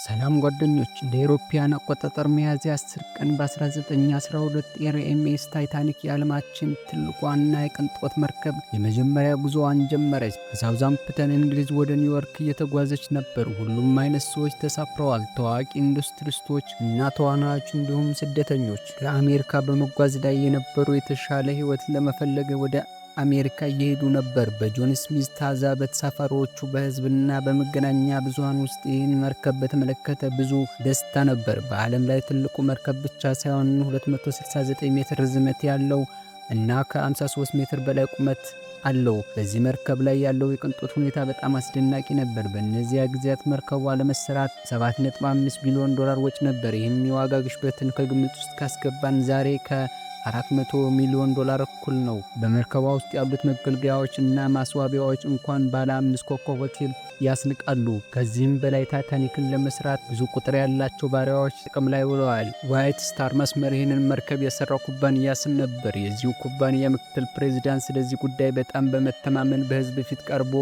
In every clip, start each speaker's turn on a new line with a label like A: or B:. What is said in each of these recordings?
A: ሰላም ጓደኞች፣ እንደ አውሮፓውያን አቆጣጠር ሚያዝያ 10 ቀን በ1912 ኤምኤስ ታይታኒክ የዓለማችን ትልቋና የቅንጦት መርከብ የመጀመሪያ ጉዞዋን ጀመረች። ከሳውዛምፕተን እንግሊዝ ወደ ኒውዮርክ እየተጓዘች ነበር። ሁሉም አይነት ሰዎች ተሳፍረዋል። ታዋቂ ኢንዱስትሪስቶች እና ተዋናዮች እንዲሁም ስደተኞች ከአሜሪካ በመጓዝ ላይ የነበሩ የተሻለ ሕይወት ለመፈለግ ወደ አሜሪካ እየሄዱ ነበር። በጆን ስሚዝ ታዛ በተሳፋሪዎቹ በሕዝብና በመገናኛ ብዙሃን ውስጥ ይህን መርከብ በተመለከተ ብዙ ደስታ ነበር። በዓለም ላይ ትልቁ መርከብ ብቻ ሳይሆን 269 ሜትር ርዝመት ያለው እና ከ53 ሜትር በላይ ቁመት አለው። በዚህ መርከብ ላይ ያለው የቅንጦት ሁኔታ በጣም አስደናቂ ነበር። በእነዚያ ጊዜያት መርከቧ ለመሰራት $7.5 ቢሊዮን ወጪ ነበር። ይህም የዋጋ ግሽበትን ከግምት ውስጥ ካስገባን ዛሬ $400 ሚሊዮን እኩል ነው። በመርከቧ ውስጥ ያሉት መገልገያዎች እና ማስዋቢያዎች እንኳን ባለ 5 ኮከብ ሆቴል ያስንቃሉ። ከዚህም በላይ ታይታኒክን ለመስራት ብዙ ቁጥር ያላቸው ባሪያዎች ጥቅም ላይ ውለዋል። ዋይት ስታር መስመር ይህንን መርከብ የሰራው ኩባንያ ስም ነበር። የዚሁ ኩባንያ ምክትል ፕሬዚዳንት ስለዚህ ጉዳይ በጣም በመተማመን በሕዝብ ፊት ቀርቦ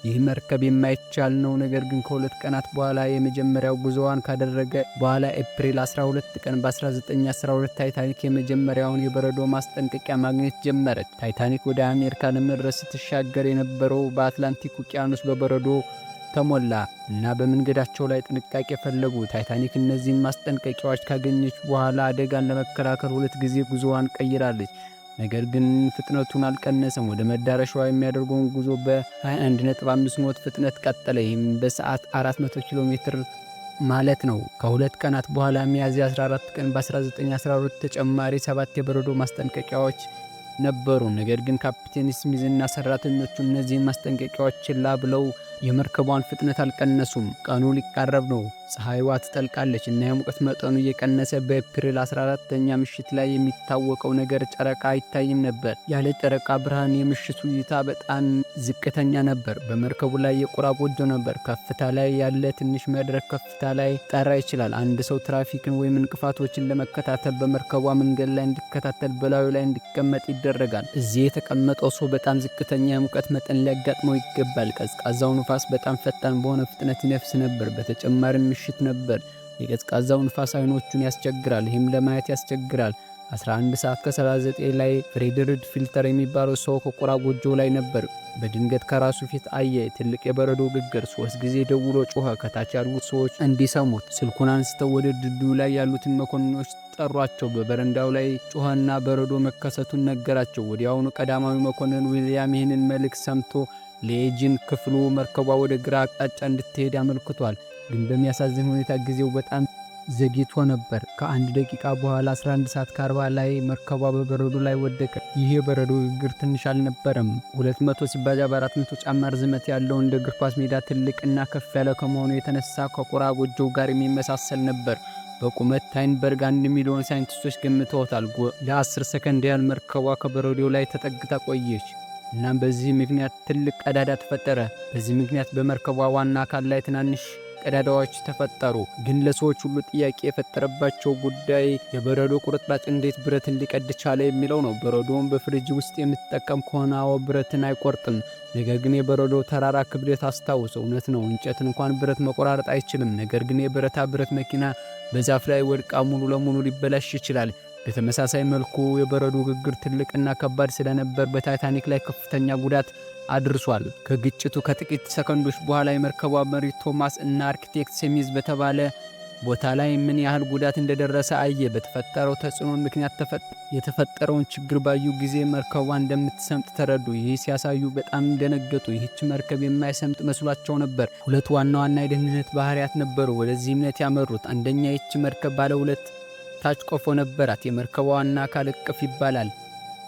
A: ይህ መርከብ የማይቻል ነው፣ ነገር ግን ከሁለት ቀናት በኋላ የመጀመሪያው ጉዞዋን ካደረገ በኋላ ኤፕሪል 12 ቀን በ1912 ታይታኒክ የመጀመሪያውን የበረዶ ማስጠንቀቂያ ማግኘት ጀመረች። ታይታኒክ ወደ አሜሪካ ለመድረስ ስትሻገር የነበረው በአትላንቲክ ውቅያኖስ በበረዶ ተሞላ እና በመንገዳቸው ላይ ጥንቃቄ ፈለጉ። ታይታኒክ እነዚህን ማስጠንቀቂያዎች ካገኘች በኋላ አደጋን ለመከላከል 2 ጊዜ ጉዞዋን ቀይራለች። ነገር ግን ፍጥነቱን አልቀነሰም። ወደ መዳረሻዋ የሚያደርገውን ጉዞ በ21.5 ኖት ፍጥነት ቀጠለ። ይህም በሰዓት 400 ኪሎ ሜትር ማለት ነው። ከሁለት ቀናት በኋላ ሚያዝያ 14 ቀን በ1912 ተጨማሪ 7 የበረዶ ማስጠንቀቂያዎች ነበሩ። ነገር ግን ካፕቴን ስሚዝ እና ሰራተኞቹ እነዚህን ማስጠንቀቂያዎች ችላ ብለው የመርከቧን ፍጥነት አልቀነሱም። ቀኑ ሊቃረብ ነው። ፀሐይዋ ትጠልቃለች እና የሙቀት መጠኑ እየቀነሰ በኤፕሪል 14ኛ ምሽት ላይ የሚታወቀው ነገር ጨረቃ አይታይም ነበር። ያለ ጨረቃ ብርሃን የምሽቱ እይታ በጣም ዝቅተኛ ነበር። በመርከቡ ላይ የቁራ ጎጆ ነበር። ከፍታ ላይ ያለ ትንሽ መድረክ ከፍታ ላይ ጠራ ይችላል። አንድ ሰው ትራፊክን ወይም እንቅፋቶችን ለመከታተል በመርከቧ መንገድ ላይ እንዲከታተል በላዩ ላይ እንዲቀመጥ ይደረጋል። እዚህ የተቀመጠው ሰው በጣም ዝቅተኛ የሙቀት መጠን ሊያጋጥመው ይገባል። ቀዝቃዛው ንፋስ በጣም ፈጣን በሆነ ፍጥነት ይነፍስ ነበር። በተጨማሪም ምሽት ነበር። የቀዝቃዛው ንፋስ አይኖቹን ያስቸግራል። ይህም ለማየት ያስቸግራል። 11 ሰዓት ከ39 ላይ ፍሬድሪክ ፊልተር የሚባለው ሰው ከቁራ ጎጆው ላይ ነበር። በድንገት ከራሱ ፊት አየ። ትልቅ የበረዶ ግግር 3 ጊዜ ደውሎ ጮኸ። ከታች ያሉት ሰዎች እንዲሰሙት ስልኩን አንስተው ወደ ድልድዩ ላይ ያሉትን መኮንኖች ጠሯቸው። በበረንዳው ላይ ጮኸና በረዶ መከሰቱን ነገራቸው። ወዲያውኑ ቀዳማዊ መኮንን ዊሊያም ይህንን መልእክት ሰምቶ ለኤጂን ክፍሉ መርከቧ ወደ ግራ አቅጣጫ እንድትሄድ አመልክቷል። ግን በሚያሳዝን ሁኔታ ጊዜው በጣም ዘግይቶ ነበር። ከአንድ ደቂቃ በኋላ 11 ሰዓት ከ40 ላይ መርከቧ በበረዶ ላይ ወደቀ። ይህ የበረዶ ግግር ትንሽ አልነበረም። 200 ሲባዛ በ400 ጫማ ርዝመት ያለው እንደ እግር ኳስ ሜዳ ትልቅ እና ከፍ ያለ ከመሆኑ የተነሳ ከቁራ ጎጆው ጋር የሚመሳሰል ነበር። በቁመት ታይንበርግ 1 ሚሊዮን ሳይንቲስቶች ገምተውታል። ለ10 ሰከንድ ያህል መርከቧ ከበረዶው ላይ ተጠግታ ቆየች። እናም በዚህ ምክንያት ትልቅ ቀዳዳ ተፈጠረ። በዚህ ምክንያት በመርከቧ ዋና አካል ላይ ትናንሽ ቀዳዳዎች ተፈጠሩ። ግን ለሰዎች ሁሉ ጥያቄ የፈጠረባቸው ጉዳይ የበረዶ ቁርጥራጭ እንዴት ብረትን ሊቀድ ቻለ የሚለው ነው። በረዶውን በፍሪጅ ውስጥ የምትጠቀም ከሆነ ብረትን አይቆርጥም። ነገር ግን የበረዶ ተራራ ክብደት አስታውስ። እውነት ነው፣ እንጨትን እንኳን ብረት መቆራረጥ አይችልም። ነገር ግን የብረታ ብረት መኪና በዛፍ ላይ ወድቃ ሙሉ ለሙሉ ሊበላሽ ይችላል። በተመሳሳይ መልኩ የበረዶ ግግር ትልቅና ከባድ ስለነበር በታይታኒክ ላይ ከፍተኛ ጉዳት አድርሷል። ከግጭቱ ከጥቂት ሰከንዶች በኋላ የመርከቧ መሪ ቶማስ እና አርኪቴክት ሴሚዝ በተባለ ቦታ ላይ ምን ያህል ጉዳት እንደደረሰ አየ። በተፈጠረው ተጽዕኖ ምክንያት የተፈጠረውን ችግር ባዩ ጊዜ መርከቧ እንደምትሰምጥ ተረዱ። ይህ ሲያሳዩ በጣም ደነገጡ። ይህች መርከብ የማይሰምጥ መስሏቸው ነበር። 2 ዋና ዋና የደህንነት ባህሪያት ነበሩ ወደዚህ እምነት ያመሩት። አንደኛ፣ ይህች መርከብ ባለ 2 ታች ቆፎ ነበራት። የመርከቧ ዋና አካል እቅፍ ይባላል።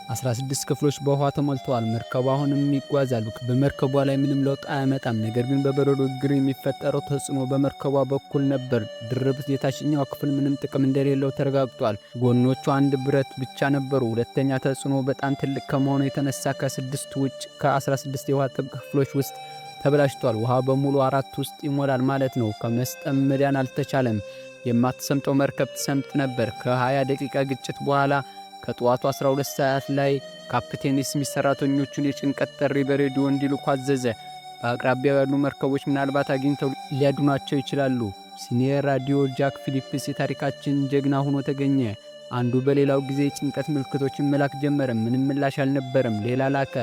A: 16 ክፍሎች በውሃ ተሞልተዋል። መርከቧ አሁንም ይጓዛሉ። በመርከቧ ላይ ምንም ለውጥ አያመጣም። ነገር ግን በበረዶ ግግር የሚፈጠረው ተጽዕኖ በመርከቧ በኩል ነበር። ድርብ የታችኛው ክፍል ምንም ጥቅም እንደሌለው ተረጋግጧል። ጎኖቹ አንድ ብረት ብቻ ነበሩ። ሁለተኛ ተጽዕኖ በጣም ትልቅ ከመሆኑ የተነሳ ከ6 ውጭ ከ16 የውሃ ጥብቅ ክፍሎች ውስጥ ተበላሽቷል። ውሃ በሙሉ 4 ውስጥ ይሞላል ማለት ነው። ከመስጠም መዳን አልተቻለም። የማትሰምጠው መርከብ ትሰምጥ ነበር። ከ20 ደቂቃ ግጭት በኋላ ከጠዋቱ 12 ሰዓት ላይ ካፕቴን ስሚዝ ሰራተኞቹን የጭንቀት ጥሪ በሬዲዮ እንዲልኩ አዘዘ። በአቅራቢያው ያሉ መርከቦች ምናልባት አግኝተው ሊያድኗቸው ይችላሉ። ሲኒየር ራዲዮ ጃክ ፊሊፕስ የታሪካችን ጀግና ሆኖ ተገኘ። አንዱ በሌላው ጊዜ ጭንቀት ምልክቶችን መላክ ጀመረ። ምንም ምላሽ አልነበረም። ሌላ ላከ።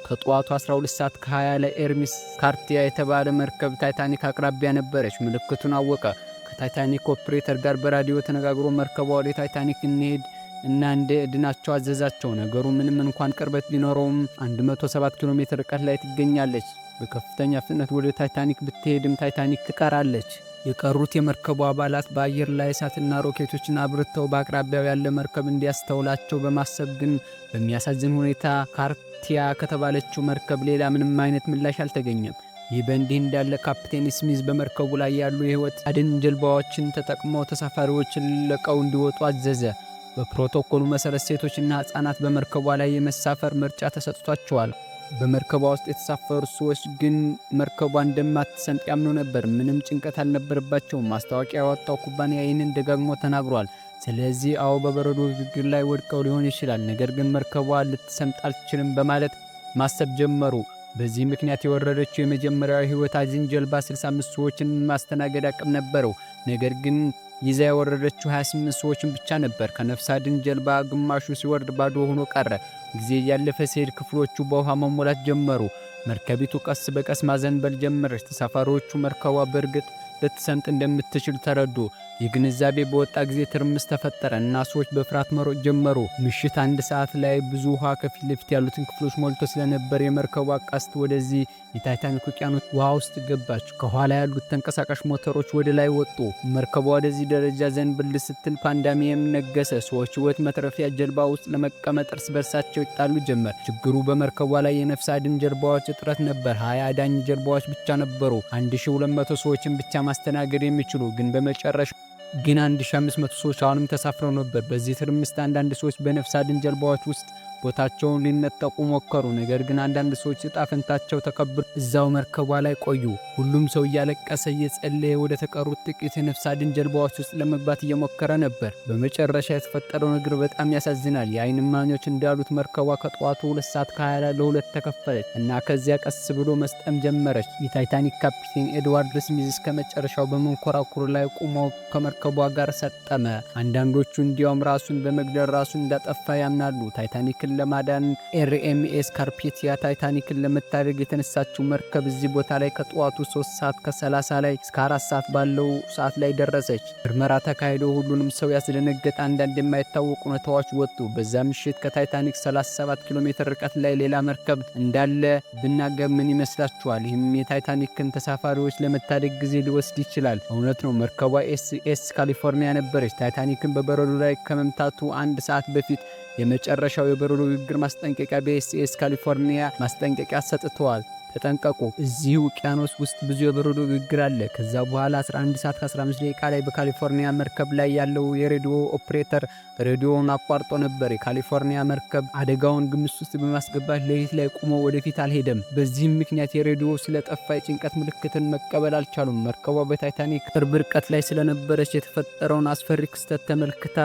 A: ከጠዋቱ 12 ሰዓት ከ20 ላይ ኤርሚስ ካርቲያ የተባለ መርከብ ታይታኒክ አቅራቢያ ነበረች። ምልክቱን አወቀ። ከታይታኒክ ኦፕሬተር ጋር በራዲዮ ተነጋግሮ መርከቧ ወደ ታይታኒክ እንሄድ እና እንድናቸው አዘዛቸው። ነገሩ ምንም እንኳን ቅርበት ቢኖረውም 107 ኪሎ ሜትር ርቀት ላይ ትገኛለች። በከፍተኛ ፍጥነት ወደ ታይታኒክ ብትሄድም ታይታኒክ ትቀራለች። የቀሩት የመርከቡ አባላት በአየር ላይ እሳትና ሮኬቶችን አብርተው በአቅራቢያው ያለ መርከብ እንዲያስተውላቸው በማሰብ ግን በሚያሳዝን ሁኔታ ካርቲያ ከተባለችው መርከብ ሌላ ምንም አይነት ምላሽ አልተገኘም። ይህ በእንዲህ እንዳለ ካፕቴን ስሚዝ በመርከቡ ላይ ያሉ የህይወት አድን ጀልባዎችን ተጠቅመው ተሳፋሪዎችን ለቀው እንዲወጡ አዘዘ። በፕሮቶኮሉ መሰረት ሴቶችና ህፃናት በመርከቧ ላይ የመሳፈር ምርጫ ተሰጥቷቸዋል። በመርከቧ ውስጥ የተሳፈሩ ሰዎች ግን መርከቧ እንደማትሰምጥ ያምኑ ነበር። ምንም ጭንቀት አልነበረባቸውም። ማስታወቂያ ያወጣው ኩባንያ ይህንን ደጋግሞ ተናግሯል። ስለዚህ አዎ በበረዶ ግግር ላይ ወድቀው ሊሆን ይችላል፣ ነገር ግን መርከቧ ልትሰምጥ አልችልም በማለት ማሰብ ጀመሩ። በዚህ ምክንያት የወረደችው የመጀመሪያው ህይወት አድን ጀልባ 65 ሰዎችን ማስተናገድ አቅም ነበረው። ነገር ግን ይዛ የወረደችው 28 ሰዎችን ብቻ ነበር። ከነፍስ አድን ጀልባ ግማሹ ሲወርድ ባዶ ሆኖ ቀረ። ጊዜ እያለፈ ሲሄድ ክፍሎቹ በውሃ መሞላት ጀመሩ። መርከቢቱ ቀስ በቀስ ማዘንበል ጀመረች። ተሳፋሪዎቹ መርከቧ በእርግጥ ልትሰምጥ እንደምትችል ተረዱ። የግንዛቤ በወጣ ጊዜ ትርምስ ተፈጠረ እና ሰዎች በፍርሃት መሮጥ ጀመሩ። ምሽት 1 ሰዓት ላይ ብዙ ውሃ ከፊት ለፊት ያሉትን ክፍሎች ሞልቶ ስለነበር የመርከቧ ቀስት ወደዚህ የታይታኒክ ውቅያኖስ ውሃ ውስጥ ገባች። ከኋላ ያሉት ተንቀሳቃሽ ሞተሮች ወደ ላይ ወጡ። መርከቧ ወደዚህ ደረጃ ዘንብል ስትል ፓንዳሚየም ነገሰ። ሰዎች ህይወት መትረፊያ ጀልባ ውስጥ ለመቀመጥ እርስ በርሳቸው ይጣሉ ጀመር። ችግሩ በመርከቧ ላይ የነፍስ አድን ጀልባዎች እጥረት ነበር። 20 አዳኝ ጀልባዎች ብቻ ነበሩ፣ 1200 ሰዎችን ብቻ ማስተናገድ የሚችሉ ግን በመጨረሻ 1500 ሰዎች አሁንም ተሳፍረው ነበር። በዚህ ትርምስ አንዳንድ ሰዎች በነፍስ አድን ጀልባዎች ውስጥ ቦታቸውን ሊነጠቁ ሞከሩ። ነገር ግን አንዳንድ ሰዎች ዕጣ ፈንታቸው ተከብሮ እዛው መርከቧ ላይ ቆዩ። ሁሉም ሰው እያለቀሰ እየጸለየ ወደ ተቀሩት ጥቂት የነፍስ አድን ጀልባዎች ውስጥ ለመግባት እየሞከረ ነበር። በመጨረሻ የተፈጠረው ነገር በጣም ያሳዝናል። የዓይን እማኞች እንዳሉት መርከቧ ከጠዋቱ 2 ሰዓት ከ20 ለሁለት ተከፈለች እና ከዚያ ቀስ ብሎ መስጠም ጀመረች። የታይታኒክ ካፒቴን ኤድዋርድ ስሚዝ እስከ መጨረሻው በመንኮራኩር ላይ ቆሞ ከመርከቧ ጋር ሰጠመ። አንዳንዶቹ እንዲያውም ራሱን በመግደል ራሱን እንዳጠፋ ያምናሉ። ታይታኒክን ለማዳን ኤርኤምኤስ ካርፔቲያ ታይታኒክን ለመታደግ የተነሳችው መርከብ እዚህ ቦታ ላይ ከጠዋቱ 3 ሰዓት ከ30 ላይ እስከ 4 ሰዓት ባለው ሰዓት ላይ ደረሰች። ምርመራ ተካሂዶ ሁሉንም ሰው ያስደነገጠ አንዳንድ የማይታወቁ ሁኔታዎች ወጡ። በዛ ምሽት ከታይታኒክ 37 ኪሎ ሜትር ርቀት ላይ ሌላ መርከብ እንዳለ ብናገር ምን ይመስላችኋል? ይህም የታይታኒክን ተሳፋሪዎች ለመታደግ ጊዜ ሊወስድ ይችላል። እውነት ነው። መርከቧ ኤስኤስ ካሊፎርኒያ ነበረች። ታይታኒክን በበረዶ ላይ ከመምታቱ 1 ሰዓት በፊት የመጨረሻው የበረዶ ግግር ማስጠንቀቂያ በኤስኤስ ካሊፎርኒያ ማስጠንቀቂያ ሰጥተዋል። ተጠንቀቁ፣ እዚህ ውቅያኖስ ውስጥ ብዙ የበረዶ ግግር አለ። ከዛ በኋላ 11 ሰዓት ከ15 ደቂቃ ላይ በካሊፎርኒያ መርከብ ላይ ያለው የሬዲዮ ኦፕሬተር ሬዲዮውን አቋርጦ ነበር። የካሊፎርኒያ መርከብ አደጋውን ግምት ውስጥ በማስገባት ሌሊት ላይ ቆሞ ወደፊት አልሄደም። በዚህም ምክንያት የሬዲዮ ስለጠፋ የጭንቀት ምልክትን መቀበል አልቻሉም። መርከቧ በታይታኒክ ቅርብ ርቀት ላይ ስለነበረች የተፈጠረውን አስፈሪ ክስተት ተመልክታ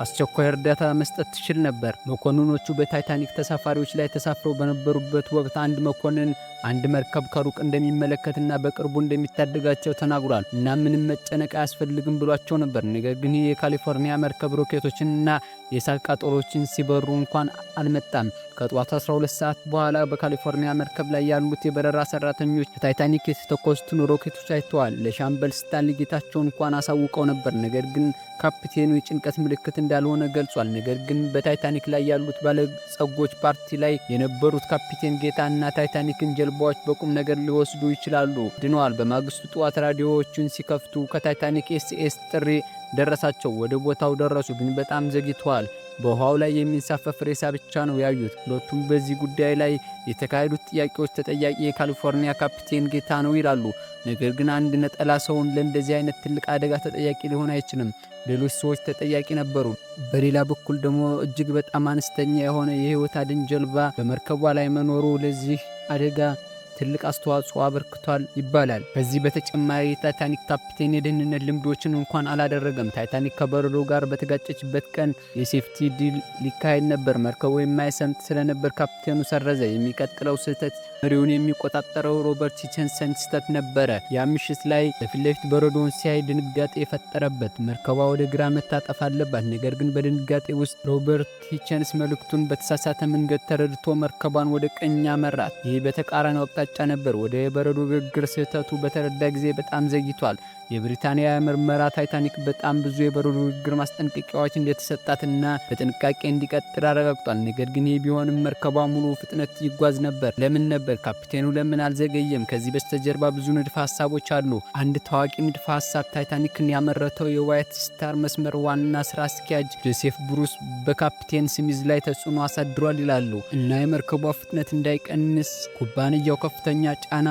A: አስቸኳይ እርዳታ መስጠት ትችል ነበር። መኮንኖቹ በታይታኒክ ተሳፋሪዎች ላይ ተሳፍረው በነበሩበት ወቅት አንድ መኮንን አንድ መርከብ ከሩቅ እንደሚመለከትና በቅርቡ እንደሚታደጋቸው ተናግሯል እና ምንም መጨነቅ አያስፈልግም ብሏቸው ነበር። ነገር ግን የካሊፎርኒያ መርከብ ሮኬቶችንና የእሳት ቃጠሎችን ሲበሩ እንኳን አልመጣም። ከጠዋቱ 12 ሰዓት በኋላ በካሊፎርኒያ መርከብ ላይ ያሉት የበረራ ሰራተኞች ከታይታኒክ የተተኮሱትን ሮኬቶች አይተዋል። ለሻምበል ስታንሊ ጌታቸው እንኳን አሳውቀው ነበር። ነገር ግን ካፒቴኑ የጭንቀት ምልክት እንዳልሆነ ገልጿል። ነገር ግን በታይታኒክ ላይ ያሉት ባለጸጎች ፓርቲ ላይ የነበሩት ካፒቴን ጌታ እና ታይታኒክን ጀልባዎች በቁም ነገር ሊወስዱ ይችላሉ ድነዋል። በማግስቱ ጠዋት ራዲዮዎቹን ሲከፍቱ ከታይታኒክ ኤስኤስ ጥሪ ደረሳቸው። ወደ ቦታው ደረሱ፣ ግን በጣም ዘግይተዋል። በውሃው ላይ የሚንሳፈፍ ሬሳ ብቻ ነው ያዩት። ሁለቱም በዚህ ጉዳይ ላይ የተካሄዱት ጥያቄዎች ተጠያቂ የካሊፎርኒያ ካፒቴን ጌታ ነው ይላሉ። ነገር ግን አንድ ነጠላ ሰውን ለእንደዚህ አይነት ትልቅ አደጋ ተጠያቂ ሊሆን አይችልም። ሌሎች ሰዎች ተጠያቂ ነበሩ። በሌላ በኩል ደግሞ እጅግ በጣም አነስተኛ የሆነ የህይወት አድን ጀልባ በመርከቧ ላይ መኖሩ ለዚህ አደጋ ትልቅ አስተዋጽኦ አበርክቷል ይባላል። ከዚህ በተጨማሪ የታይታኒክ ካፒቴን የደህንነት ልምዶችን እንኳን አላደረገም። ታይታኒክ ከበረዶ ጋር በተጋጨችበት ቀን የሴፍቲ ድል ሊካሄድ ነበር። መርከቡ የማይሰምጥ ስለነበር ካፒቴኑ ሰረዘ። የሚቀጥለው ስህተት መሪውን የሚቆጣጠረው ሮበርት ሂቸንሰን ስህተት ነበረ። ያ ምሽት ላይ በፊት ለፊት በረዶውን ሲያይ ድንጋጤ የፈጠረበት። መርከቧ ወደ ግራ መታጠፍ አለባት። ነገር ግን በድንጋጤ ውስጥ ሮበርት ሂቸንስ መልእክቱን በተሳሳተ መንገድ ተረድቶ መርከቧን ወደ ቀኝ አመራት። ይህ በተቃራኒ አቅጣጫ ነበር። ወደ የበረዶ ግግር ስህተቱ በተረዳ ጊዜ በጣም ዘግይቷል። የብሪታንያ ምርመራ ታይታኒክ በጣም ብዙ የበረዶ ግግር ማስጠንቀቂያዎች እንደተሰጣትና በጥንቃቄ እንዲቀጥል አረጋግጧል። ነገር ግን ይህ ቢሆንም መርከቧ ሙሉ ፍጥነት ይጓዝ ነበር። ለምን ነበር? ካፒቴኑ ለምን አልዘገየም? ከዚህ በስተጀርባ ብዙ ንድፈ ሐሳቦች አሉ። አንድ ታዋቂ ንድፈ ሐሳብ ታይታኒክን ያመረተው የዋይት ስታር መስመር ዋና ስራ አስኪያጅ ጆሴፍ ብሩስ በካፒቴን ስሚዝ ላይ ተጽዕኖ አሳድሯል ይላሉ እና የመርከቧ ፍጥነት እንዳይቀንስ ኩባንያው ከፍተኛ ጫና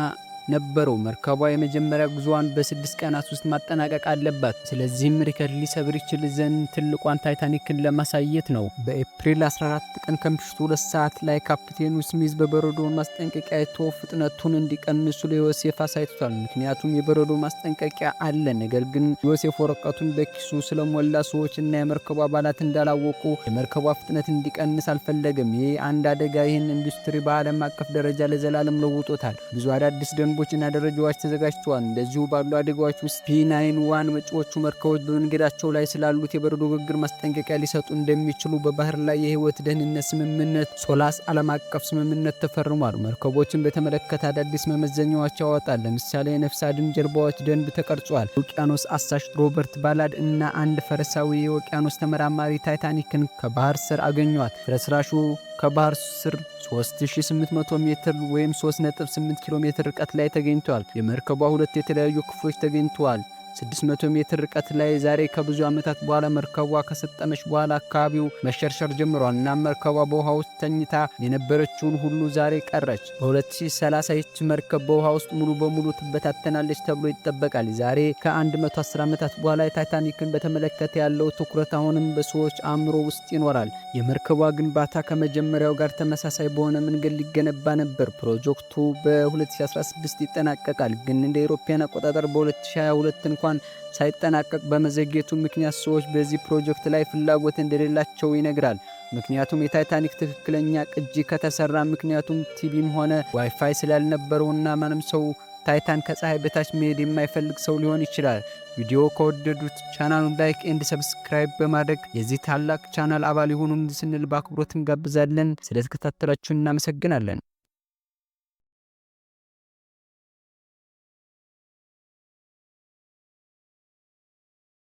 A: ነበረው። መርከቧ የመጀመሪያ ጉዞዋን በ6 ቀናት ውስጥ ማጠናቀቅ አለባት። ስለዚህም ሪከርድ ሊሰብር ይችል ዘንድ ትልቋን ታይታኒክን ለማሳየት ነው። በኤፕሪል 14 ቀን ከምሽቱ 2 ሰዓት ላይ ካፒቴኑ ስሚዝ በበረዶ ማስጠንቀቂያ አይቶ ፍጥነቱን እንዲቀንሱ ለዮሴፍ አሳይቷል። ምክንያቱም የበረዶ ማስጠንቀቂያ አለ። ነገር ግን ዮሴፍ ወረቀቱን በኪሱ ስለሞላ ሰዎችና የመርከቧ አባላት እንዳላወቁ የመርከቧ ፍጥነት እንዲቀንስ አልፈለገም። ይህ አንድ አደጋ ይህን ኢንዱስትሪ በዓለም አቀፍ ደረጃ ለዘላለም ለውጦታል። ብዙ አዳዲስ ደንቦችና ደረጃዎች ተዘጋጅተዋል። እንደዚሁ ባሉ አደጋዎች ውስጥ P91 መጪዎቹ መርከቦች በመንገዳቸው ላይ ስላሉት የበረዶ ግግር ማስጠንቀቂያ ሊሰጡ እንደሚችሉ በባህር ላይ የህይወት ደህንነት ስምምነት ሶላስ ዓለም አቀፍ ስምምነት ተፈርሟል። መርከቦችን በተመለከተ አዳዲስ መመዘኛዎች ያወጣል። ለምሳሌ የነፍስ አድን ጀልባዎች ደንብ ተቀርጿል። ውቅያኖስ አሳሽ ሮበርት ባላድ እና አንድ ፈረሳዊ የውቅያኖስ ተመራማሪ ታይታኒክን ከባህር ስር አገኟት። ፍርስራሹ ከባህር ስር 3800 ሜትር ወይም 3.8 ኪሎ ሜትር ርቀት ላይ ተገኝቷል። የመርከቧ ሁለት የተለያዩ ክፍሎች ተገኝተዋል። 600 ሜትር ርቀት ላይ ዛሬ ከብዙ ዓመታት በኋላ መርከቧ ከሰጠመች በኋላ አካባቢው መሸርሸር ጀምሯል እና መርከቧ በውሃ ውስጥ ተኝታ የነበረችውን ሁሉ ዛሬ ቀረች። በ2030 ይህች መርከብ በውሃ ውስጥ ሙሉ በሙሉ ትበታተናለች ተብሎ ይጠበቃል። ዛሬ ከ110 ዓመታት በኋላ የታይታኒክን በተመለከተ ያለው ትኩረት አሁንም በሰዎች አእምሮ ውስጥ ይኖራል። የመርከቧ ግንባታ ከመጀመሪያው ጋር ተመሳሳይ በሆነ መንገድ ሊገነባ ነበር። ፕሮጀክቱ በ2016 ይጠናቀቃል፣ ግን እንደ አውሮፓውያን አቆጣጠር በ2022 እንኳን ሳይጠናቀቅ በመዘግየቱ ምክንያት ሰዎች በዚህ ፕሮጀክት ላይ ፍላጎት እንደሌላቸው ይነግራል። ምክንያቱም የታይታኒክ ትክክለኛ ቅጂ ከተሰራ ምክንያቱም ቲቪም ሆነ ዋይፋይ ስላልነበረውና ማንም ሰው ታይታን ከፀሐይ በታች መሄድ የማይፈልግ ሰው ሊሆን ይችላል። ቪዲዮ ከወደዱት ቻናሉን ላይክ ኤንድ ሰብስክራይብ በማድረግ የዚህ ታላቅ ቻናል አባል ይሁኑ ስንል በአክብሮት እንጋብዛለን። ስለተከታተላችሁ እናመሰግናለን።